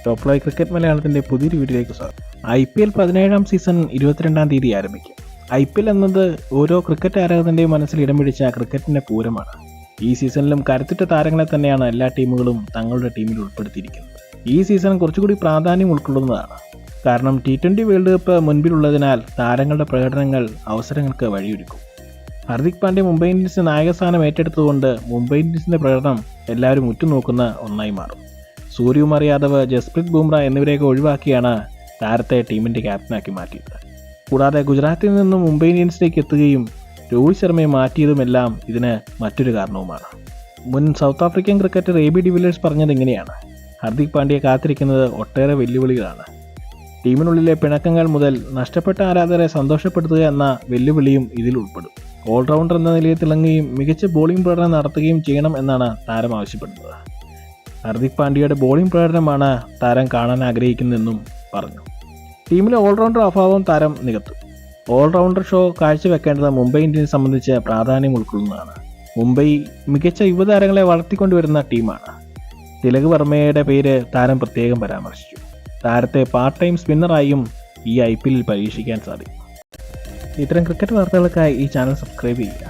Top live cricket മലയാളത്തിൻ്റെ പുതിയൊരു വീഡിയോയിലേക്ക് സ്വാഗതം. IPL 17-ാം സീസൺ 22-ാം തീയതി ആരംഭിക്കും. IPL എന്നത് ഓരോ ക്രിക്കറ്റ് ആരാധകൻ്റെയും മനസ്സിൽ ഇടം പിടിച്ച ക്രിക്കറ്റിൻ്റെ പൂരമാണ്. ഈ സീസണിലും കരുത്തുറ്റ താരങ്ങളെ തന്നെയാണ് എല്ലാ ടീമുകളും തങ്ങളുടെ ടീമിൽ ഉൾപ്പെടുത്തിയിരിക്കുന്നത്. ഈ സീസൺ കുറച്ചുകൂടി പ്രാധാന്യം ഉൾക്കൊള്ളുന്നതാണ്. കാരണം T20 വേൾഡ് കപ്പ് മുൻപിലുള്ളതിനാൽ താരങ്ങളുടെ പ്രകടനങ്ങൾ അവസരങ്ങൾക്ക് വഴിയൊരുക്കും. ഹർദിക് പാണ്ഡ്യ മുംബൈ ഇന്ത്യൻസ് നായകസ്ഥാനം ഏറ്റെടുത്തുകൊണ്ട് മുംബൈ ഇന്ത്യൻസിൻ്റെ പ്രകടനം എല്ലാവരും ഉറ്റുനോക്കുന്ന ഒന്നായി മാറും. സൂര്യകുമാർ യാദവ്, ജസ്പ്രീത് ബുംറ എന്നിവരെയൊക്കെ ഒഴിവാക്കിയാണ് താരത്തെ ടീമിൻ്റെ ക്യാപ്റ്റനാക്കി മാറ്റിയത്. കൂടാതെ ഗുജറാത്തിൽ നിന്നും മുംബൈ ഇന്ത്യൻസിലേക്ക് എത്തുകയും രോഹിത് ശർമ്മയെ മാറ്റിയതുമെല്ലാം ഇതിന് മറ്റൊരു കാരണവുമാണ്. മുൻ south African cricketer AB de Villiers പറഞ്ഞത് ഇങ്ങനെയാണ്: ഹർദിക് പാണ്ഡ്യയെ കാത്തിരിക്കുന്നത് ഒട്ടേറെ വെല്ലുവിളികളാണ്. ടീമിനുള്ളിലെ പിണക്കങ്ങൾ മുതൽ നഷ്ടപ്പെട്ട ആരാധകരെ സന്തോഷപ്പെടുത്തുക എന്ന വെല്ലുവിളിയും ഇതിൽ ഉൾപ്പെടും. ഓൾറൗണ്ടർ എന്ന നിലയിൽ തിളങ്ങുകയും മികച്ച ബോളിംഗ് പ്രകടനം നടത്തുകയും ചെയ്യണം എന്നാണ് താരം ആവശ്യപ്പെടുന്നത്. ഹർദിക് പാണ്ഡ്യയുടെ ബോളിംഗ് പ്രകടനമാണ് താരം കാണാൻ ആഗ്രഹിക്കുന്നതെന്നും പറഞ്ഞു. ടീമിലെ ഓൾറൗണ്ടർ അഭാവം താരം നികത്തും. ഓൾറൗണ്ടർ ഷോ കാഴ്ചവെക്കേണ്ടത് മുംബൈ ഇന്ത്യൻസ് സംബന്ധിച്ച് പ്രാധാന്യം ഉൾക്കൊള്ളുന്നതാണ്. മുംബൈ മികച്ച യുവതാരങ്ങളെ വളർത്തിക്കൊണ്ടുവരുന്ന ടീമാണ്. തിലക് വർമ്മയുടെ പേര് താരം പ്രത്യേകം പരാമർശിച്ചു. താരത്തെ പാർട്ട് ടൈം സ്പിന്നറായും ഈ IPL പരീക്ഷിക്കാൻ സാധിക്കും. ഇത്തരം ക്രിക്കറ്റ് വാർത്തകൾക്കായി ഈ ചാനൽ സബ്സ്ക്രൈബ് ചെയ്യുക.